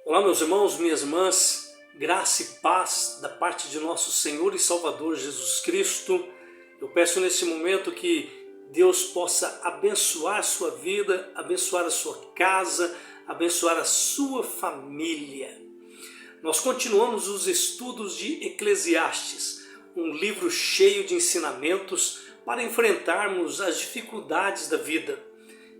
Olá, meus irmãos, minhas irmãs, graça e paz da parte de nosso Senhor e Salvador Jesus Cristo. Eu peço nesse momento que Deus possa abençoar a sua vida, abençoar a sua casa, abençoar a sua família. Nós continuamos os estudos de Eclesiastes, um livro cheio de ensinamentos para enfrentarmos as dificuldades da vida.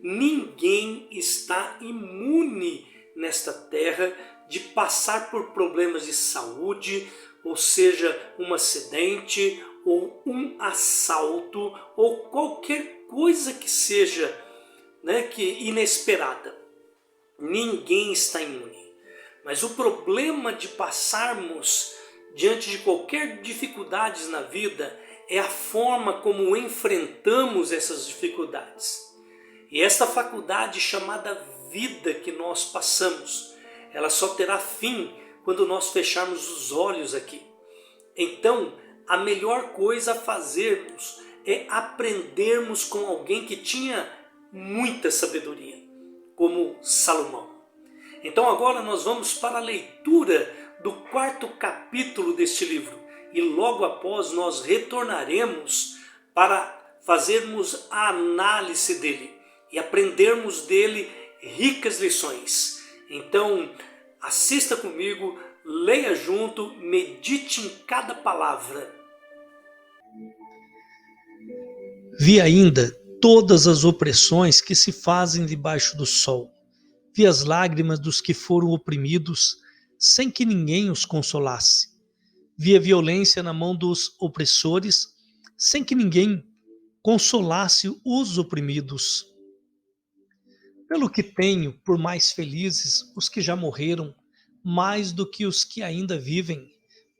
Ninguém está imune nesta terra de passar por problemas de saúde, ou seja, um acidente ou um assalto ou qualquer coisa que seja, que inesperada. Ninguém está imune. Mas o problema de passarmos diante de qualquer dificuldade na vida é a forma como enfrentamos essas dificuldades. E esta faculdade chamada vida que nós passamos, ela só terá fim quando nós fecharmos os olhos aqui. Então, a melhor coisa a fazermos é aprendermos com alguém que tinha muita sabedoria, como Salomão. Então agora nós vamos para a leitura do 4º capítulo deste livro. E logo após nós retornaremos para fazermos a análise dele e aprendermos dele ricas lições. Então, assista comigo, leia junto, medite em cada palavra. Vi ainda todas as opressões que se fazem debaixo do sol. Vi as lágrimas dos que foram oprimidos, sem que ninguém os consolasse. Vi a violência na mão dos opressores, sem que ninguém consolasse os oprimidos. Pelo que tenho por mais felizes os que já morreram, mais do que os que ainda vivem.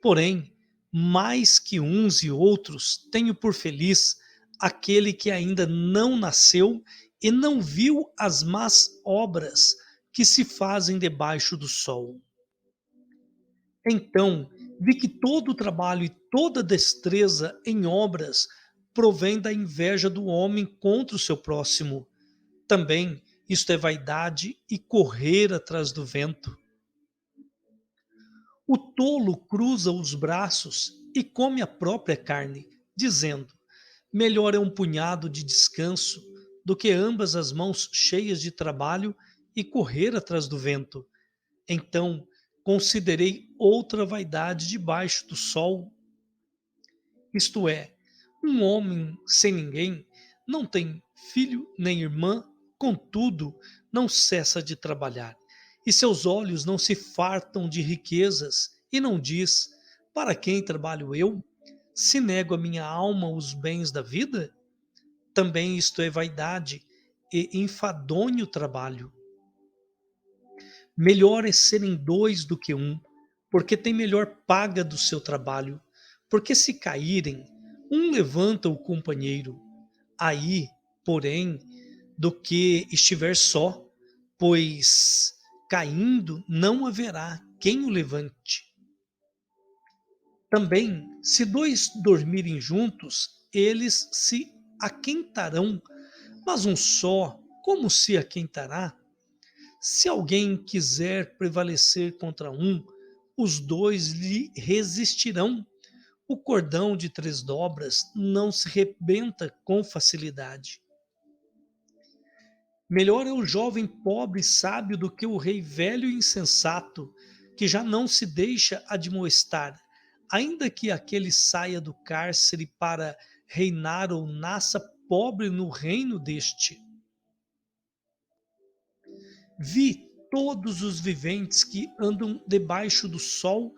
Porém, mais que uns e outros, tenho por feliz aquele que ainda não nasceu e não viu as más obras que se fazem debaixo do sol. Então, vi que todo o trabalho e toda destreza em obras provém da inveja do homem contra o seu próximo. Também isto é vaidade e correr atrás do vento. O tolo cruza os braços e come a própria carne, dizendo: melhor é um punhado de descanso do que ambas as mãos cheias de trabalho e correr atrás do vento. Então considerei outra vaidade debaixo do sol, isto é, um homem sem ninguém não tem filho nem irmã, contudo não cessa de trabalhar, e seus olhos não se fartam de riquezas, e não diz: para quem trabalho eu? Se nego a minha alma os bens da vida? Também isto é vaidade e enfadonho trabalho. Melhor é serem dois do que um, porque tem melhor paga do seu trabalho. Porque se caírem, um levanta o companheiro. Aí, porém, do que estiver só, pois caindo não haverá quem o levante. Também, se dois dormirem juntos, eles se aquentarão, mas um só, como se aquentará? Se alguém quiser prevalecer contra um, os dois lhe resistirão. O cordão de 3 dobras não se rebenta com facilidade. Melhor é o jovem pobre e sábio do que o rei velho e insensato, que já não se deixa admoestar, ainda que aquele saia do cárcere para reinar ou nasça pobre no reino deste. Vi todos os viventes que andam debaixo do sol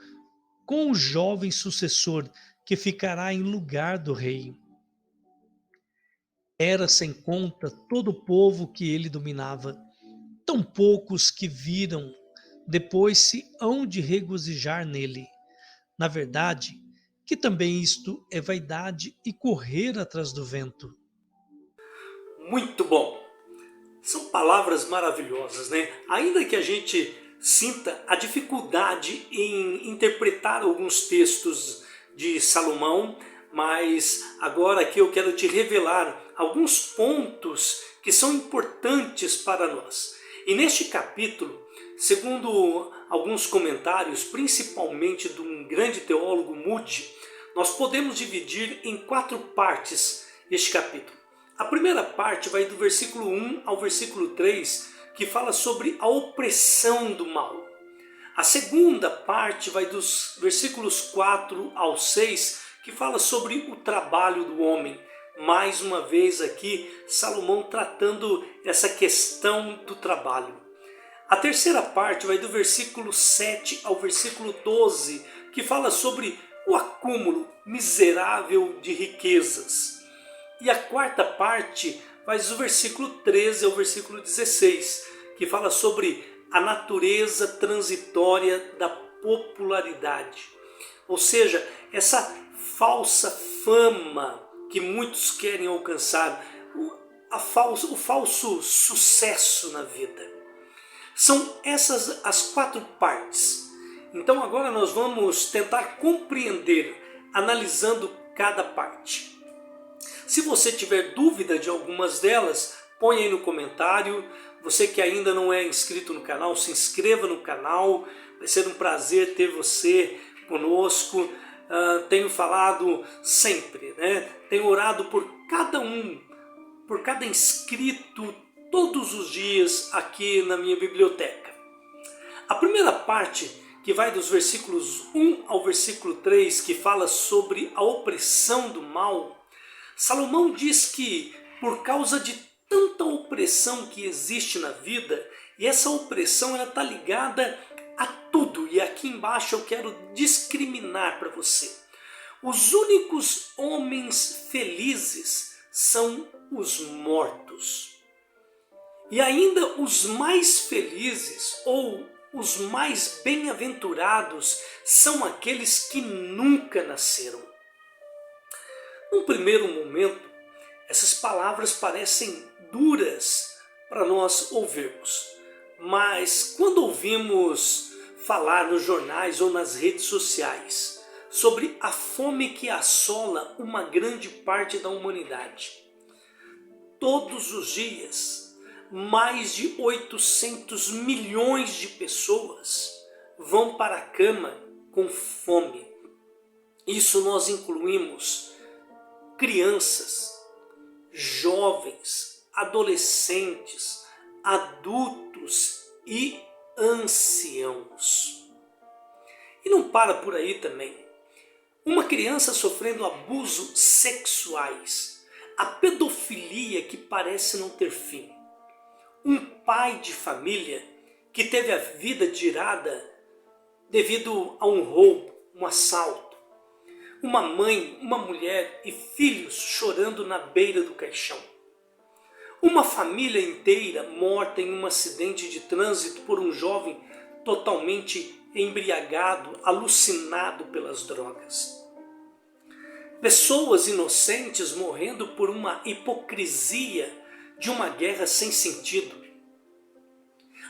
com o jovem sucessor que ficará em lugar do rei. Era sem conta todo o povo que ele dominava. Tão poucos que viram, depois se hão de regozijar nele. Na verdade, que também isto é vaidade e correr atrás do vento. Muito bom! São palavras maravilhosas, né? Ainda que a gente sinta a dificuldade em interpretar alguns textos de Salomão, mas agora aqui eu quero te revelar alguns pontos que são importantes para nós. E neste capítulo, segundo alguns comentários, principalmente de um grande teólogo, Moody, nós podemos dividir em 4 partes este capítulo. A primeira parte vai do versículo 1 ao versículo 3, que fala sobre a opressão do mal. A segunda parte vai dos versículos 4 ao 6, que fala sobre o trabalho do homem. Mais uma vez aqui, Salomão tratando essa questão do trabalho. A terceira parte vai do versículo 7 ao versículo 12, que fala sobre o acúmulo miserável de riquezas. E a quarta parte vai do versículo 13 ao versículo 16, que fala sobre a natureza transitória da popularidade. Ou seja, essa falsa fama que muitos querem alcançar, o falso sucesso na vida. São essas as 4 partes. Então agora nós vamos tentar compreender, analisando cada parte. Se você tiver dúvida de algumas delas, põe aí no comentário. Você que ainda não é inscrito no canal, se inscreva no canal. Vai ser um prazer ter você conosco. Tenho falado sempre, né? Tenho orado por cada um, por cada inscrito, todos os dias aqui na minha biblioteca. A primeira parte, que vai dos versículos 1 ao versículo 3, que fala sobre a opressão do mal, Salomão diz que por causa de tanta opressão que existe na vida, e essa opressão está ligada a tudo, e aqui embaixo eu quero discriminar para você. Os únicos homens felizes são os mortos. E ainda os mais felizes ou os mais bem-aventurados são aqueles que nunca nasceram. Num primeiro momento, essas palavras parecem duras para nós ouvirmos, mas quando ouvimos falar nos jornais ou nas redes sociais sobre a fome que assola uma grande parte da humanidade, todos os dias mais de 800 milhões de pessoas vão para a cama com fome. Isso nós incluímos crianças, jovens, adolescentes, adultos e anciãos. E não para por aí também. Uma criança sofrendo abusos sexuais, a pedofilia que parece não ter fim. Um pai de família que teve a vida tirada devido a um roubo, um assalto. Uma mãe, uma mulher e filhos chorando na beira do caixão. Uma família inteira morta em um acidente de trânsito por um jovem totalmente embriagado, alucinado pelas drogas. Pessoas inocentes morrendo por uma hipocrisia de uma guerra sem sentido.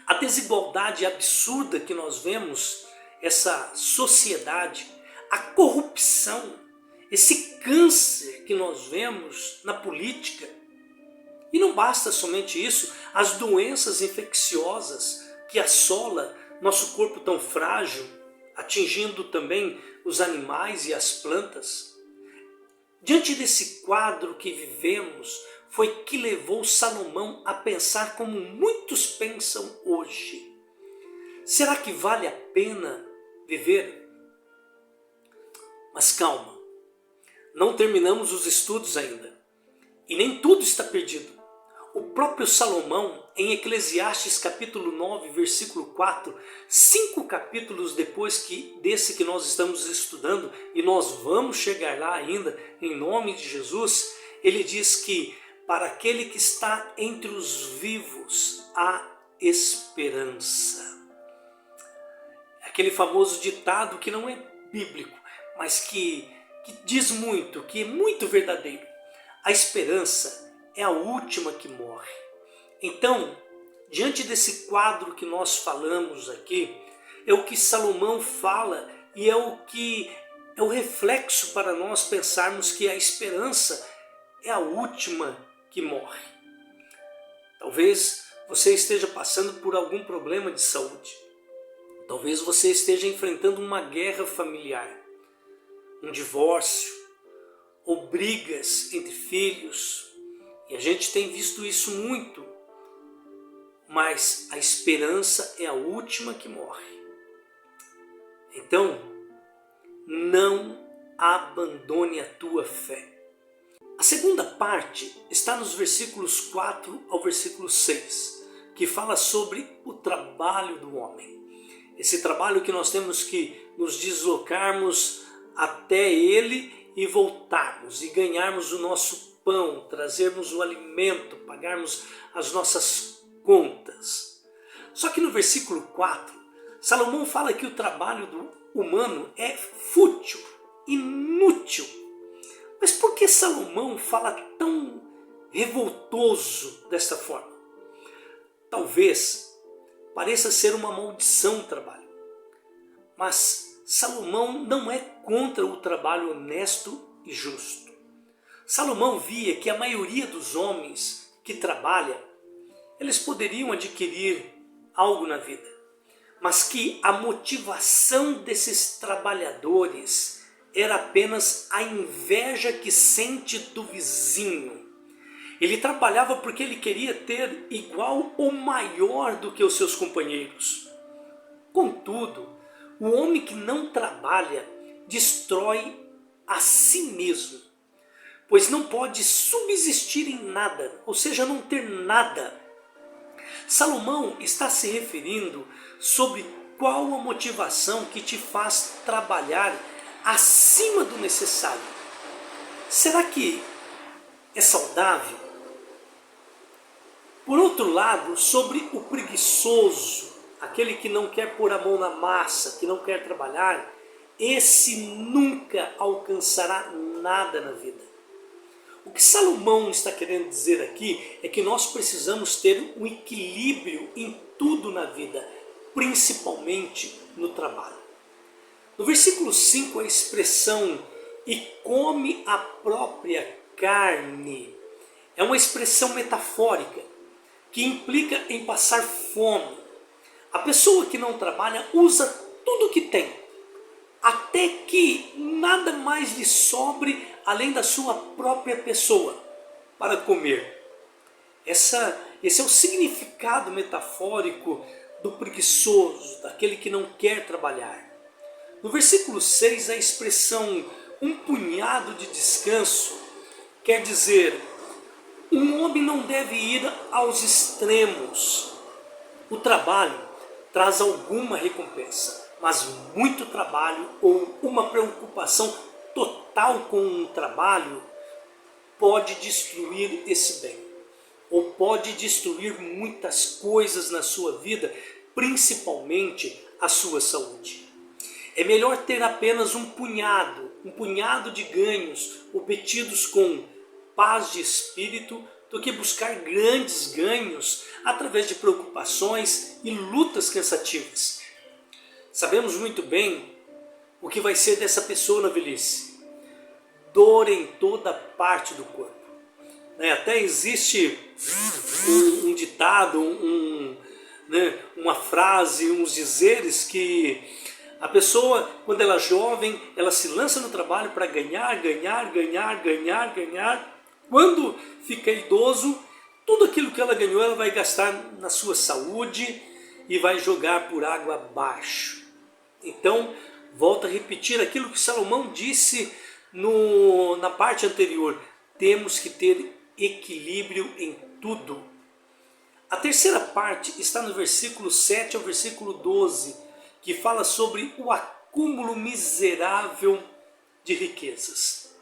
A desigualdade absurda que nós vemos, essa sociedade, a corrupção, esse câncer que nós vemos na política. E não basta somente isso, as doenças infecciosas que assolam nosso corpo tão frágil, atingindo também os animais e as plantas. Diante desse quadro que vivemos, foi que levou Salomão a pensar como muitos pensam hoje. Será que vale a pena viver? Mas calma, não terminamos os estudos ainda. E nem tudo está perdido. O próprio Salomão, em Eclesiastes capítulo 9, versículo 4, 5 capítulos depois desse que nós estamos estudando, e nós vamos chegar lá ainda, em nome de Jesus, ele diz que para aquele que está entre os vivos há esperança. Aquele famoso ditado que não é bíblico, mas que diz muito, que é muito verdadeiro. A esperança é a última que morre. Então, diante desse quadro que nós falamos aqui, é o que Salomão fala e é o reflexo para nós pensarmos que a esperança é a última que morre. Talvez você esteja passando por algum problema de saúde. Talvez você esteja enfrentando uma guerra familiar, um divórcio ou brigas entre filhos. E a gente tem visto isso muito. Mas a esperança é a última que morre. Então, não abandone a tua fé. A segunda parte está nos versículos 4 ao versículo 6, que fala sobre o trabalho do homem. Esse trabalho que nós temos que nos deslocarmos até ele e voltarmos e ganharmos o nosso pão, trazermos o alimento, pagarmos as nossas contas. Só que no versículo 4, Salomão fala que o trabalho do humano é fútil, inútil. Mas por que Salomão fala tão revoltoso desta forma? Talvez pareça ser uma maldição o trabalho. Mas Salomão não é contra o trabalho honesto e justo. Salomão via que a maioria dos homens que trabalham, eles poderiam adquirir algo na vida, mas que a motivação desses trabalhadores era apenas a inveja que sente do vizinho. Ele trabalhava porque ele queria ter igual ou maior do que os seus companheiros. Contudo, o homem que não trabalha destrói a si mesmo, pois não pode subsistir em nada, ou seja, não ter nada. Salomão está se referindo sobre qual a motivação que te faz trabalhar acima do necessário. Será que é saudável? Por outro lado, sobre o preguiçoso, aquele que não quer pôr a mão na massa, que não quer trabalhar, esse nunca alcançará nada na vida. O que Salomão está querendo dizer aqui é que nós precisamos ter um equilíbrio em tudo na vida, principalmente no trabalho. No versículo 5, a expressão "e come a própria carne" é uma expressão metafórica que implica em passar fome. A pessoa que não trabalha usa tudo que tem, até que nada mais lhe sobre além da sua própria pessoa para comer. Esse é o significado metafórico do preguiçoso, daquele que não quer trabalhar. No versículo 6, a expressão "um punhado de descanso" quer dizer, um homem não deve ir aos extremos. O trabalho traz alguma recompensa, mas muito trabalho ou uma preocupação total com o trabalho pode destruir esse bem, ou pode destruir muitas coisas na sua vida, principalmente a sua saúde. É melhor ter apenas um punhado de ganhos obtidos com paz de espírito do que buscar grandes ganhos através de preocupações e lutas cansativas. Sabemos muito bem o que vai ser dessa pessoa na velhice. Dor em toda parte do corpo. Até existe um ditado, uma frase, uns dizeres que a pessoa, quando ela é jovem, ela se lança no trabalho para ganhar. Quando fica idoso, tudo aquilo que ela ganhou, ela vai gastar na sua saúde e vai jogar por água abaixo. Então, volto a repetir aquilo que Salomão disse na parte anterior. Temos que ter equilíbrio em tudo. A terceira parte está no versículo 7 ao versículo 12, que fala sobre o acúmulo miserável de riquezas.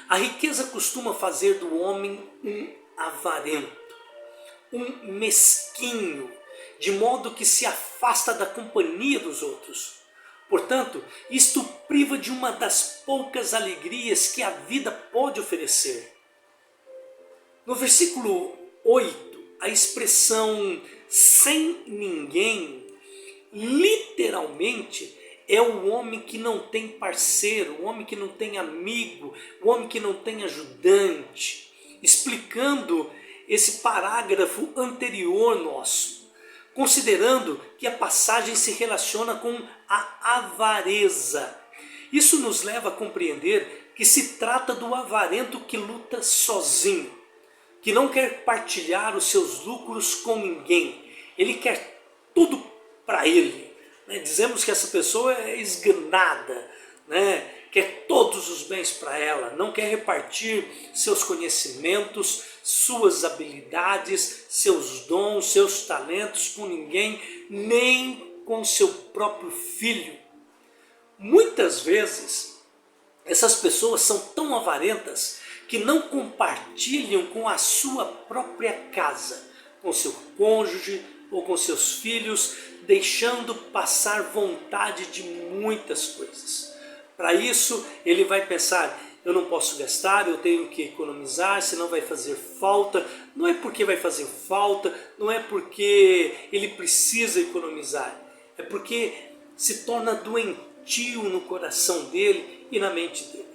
A riqueza costuma fazer do homem um avarento, um mesquinho, de modo que se afasta da companhia dos outros. Portanto, isto priva de uma das poucas alegrias que a vida pode oferecer. No versículo 8, a expressão "sem ninguém" literalmente é o homem que não tem parceiro, o homem que não tem amigo, o homem que não tem ajudante, explicando esse parágrafo anterior nosso, considerando que a passagem se relaciona com a avareza. Isso nos leva a compreender que se trata do avarento que luta sozinho, que não quer partilhar os seus lucros com ninguém. Ele quer tudo para ele. Dizemos que essa pessoa é esganada, quer todos os bens para ela, não quer repartir seus conhecimentos, suas habilidades, seus dons, seus talentos com ninguém, nem com seu próprio filho. Muitas vezes, essas pessoas são tão avarentas que não compartilham com a sua própria casa, com seu cônjuge ou com seus filhos, deixando passar vontade de muitas coisas. Para isso, ele vai pensar, eu não posso gastar, eu tenho que economizar, senão vai fazer falta. Não é porque vai fazer falta, não é porque ele precisa economizar, é porque se torna doentio no coração dele e na mente dele.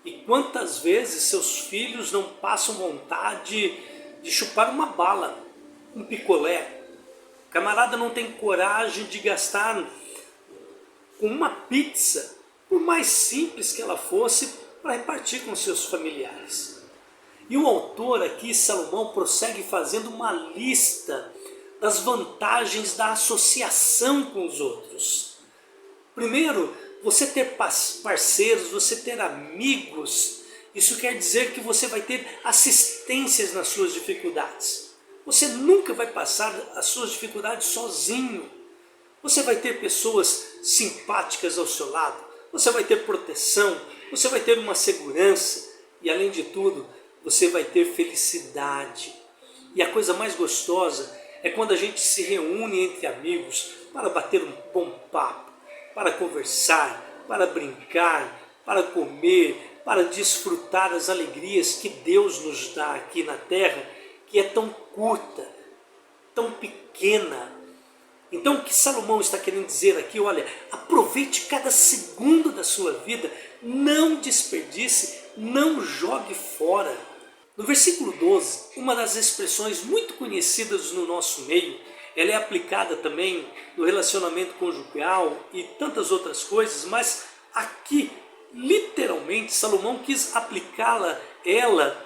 E quantas vezes seus filhos não passam vontade de chupar uma bala, um picolé. O camarada não tem coragem de gastar com uma pizza, por mais simples que ela fosse, para repartir com seus familiares. E o autor aqui, Salomão, prossegue fazendo uma lista das vantagens da associação com os outros. Primeiro, você ter parceiros, você ter amigos, isso quer dizer que você vai ter assistências nas suas dificuldades. Você nunca vai passar as suas dificuldades sozinho. Você vai ter pessoas simpáticas ao seu lado, você vai ter proteção, você vai ter uma segurança e, além de tudo, você vai ter felicidade. E a coisa mais gostosa é quando a gente se reúne entre amigos para bater um bom papo, para conversar, para brincar, para comer, para desfrutar as alegrias que Deus nos dá aqui na terra, que é tão curta, tão pequena. Então o que Salomão está querendo dizer aqui, olha, aproveite cada segundo da sua vida, não desperdice, não jogue fora. No versículo 12, uma das expressões muito conhecidas no nosso meio, ela é aplicada também no relacionamento conjugal e tantas outras coisas, mas aqui, literalmente, Salomão quis aplicá-la, ela,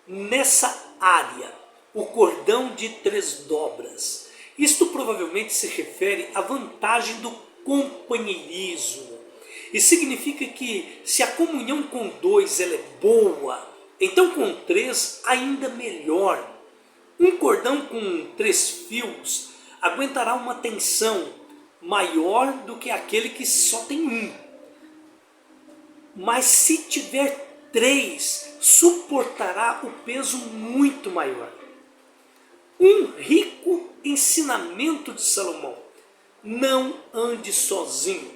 nessa área, o cordão de 3 dobras. Isto provavelmente se refere à vantagem do companheirismo. E significa que se a comunhão com 2 ela é boa, então com 3 ainda melhor. Um cordão com 3 fios aguentará uma tensão maior do que aquele que só tem um. Mas se tiver 3, suportará o peso muito maior. Um rico ensinamento de Salomão: não ande sozinho.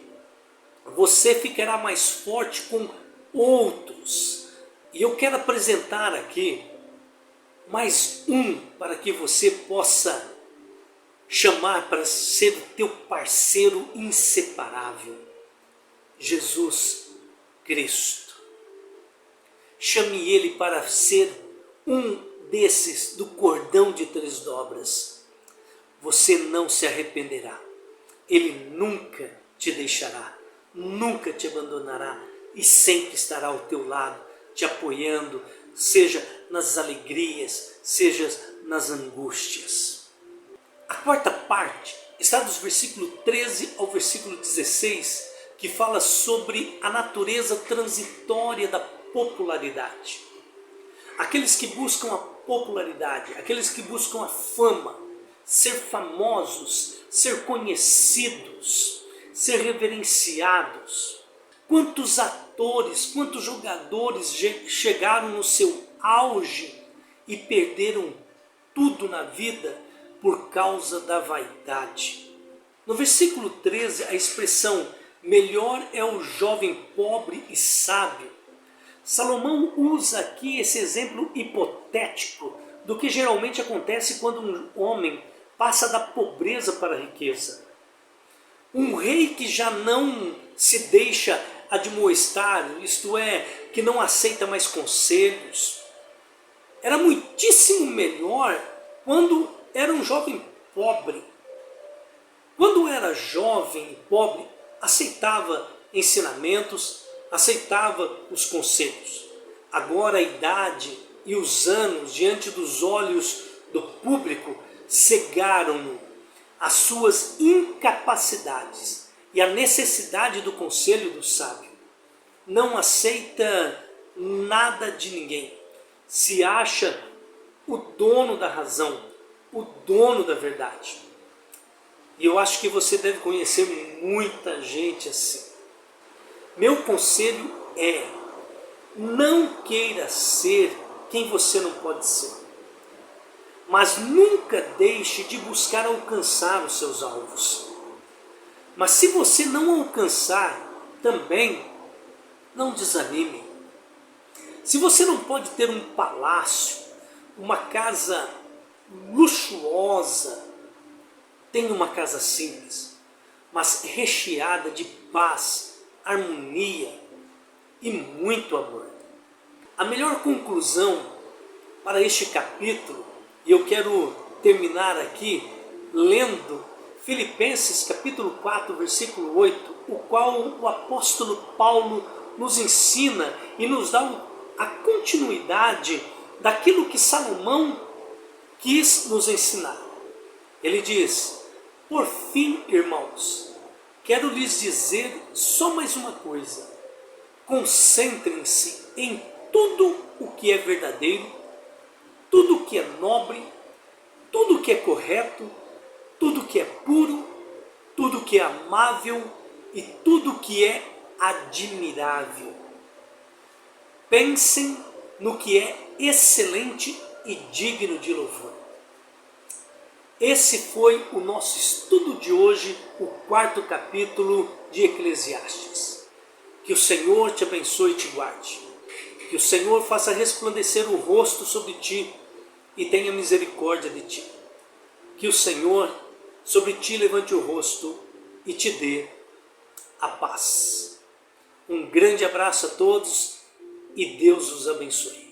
Você ficará mais forte com outros. E eu quero apresentar aqui mais um para que você possa chamar para ser o teu parceiro inseparável: Jesus Cristo. Chame ele para ser um desses do cordão de 3 dobras. Você não se arrependerá. Ele nunca te deixará, nunca te abandonará e sempre estará ao teu lado, te apoiando, seja nas alegrias, seja nas angústias. A quarta parte está dos versículos 13 ao versículo 16, que fala sobre a natureza transitória da popularidade. Aqueles que buscam a popularidade, aqueles que buscam a fama, ser famosos, ser conhecidos, ser reverenciados. Quantos atores, quantos jogadores chegaram no seu auge e perderam tudo na vida por causa da vaidade. No versículo 13, a expressão melhor é o jovem pobre e sábio. Salomão usa aqui esse exemplo hipotético do que geralmente acontece quando um homem passa da pobreza para a riqueza. Um rei que já não se deixa admoestar, isto é, que não aceita mais conselhos, Era muitíssimo melhor quando era um jovem pobre. Quando era jovem e pobre, aceitava ensinamentos, aceitava os conselhos. Agora a idade e os anos diante dos olhos do público cegaram-no, as suas incapacidades e a necessidade do conselho do sábio. Não aceita nada de ninguém. Se acha o dono da razão, o dono da verdade. E eu acho que você deve conhecer muita gente assim. Meu conselho é: não queira ser quem você não pode ser. Mas nunca deixe de buscar alcançar os seus alvos. Mas se você não alcançar, também não desanime. Se você não pode ter um palácio, uma casa luxuosa, tenha uma casa simples, mas recheada de paz, harmonia e muito amor. A melhor conclusão para este capítulo, e eu quero terminar aqui lendo Filipenses capítulo 4, versículo 8, o qual o apóstolo Paulo nos ensina e nos dá a continuidade daquilo que Salomão quis nos ensinar. Ele diz: por fim, irmãos, quero lhes dizer só mais uma coisa: concentrem-se em tudo o que é verdadeiro, tudo o que é nobre, tudo o que é correto, tudo o que é puro, tudo o que é amável e tudo o que é admirável. Pensem no que é excelente e digno de louvor. Esse foi o nosso estudo de hoje, o 4º capítulo de Eclesiastes. Que o Senhor te abençoe e te guarde. Que o Senhor faça resplandecer o rosto sobre ti e tenha misericórdia de ti. Que o Senhor sobre ti levante o rosto e te dê a paz. Um grande abraço a todos e Deus os abençoe.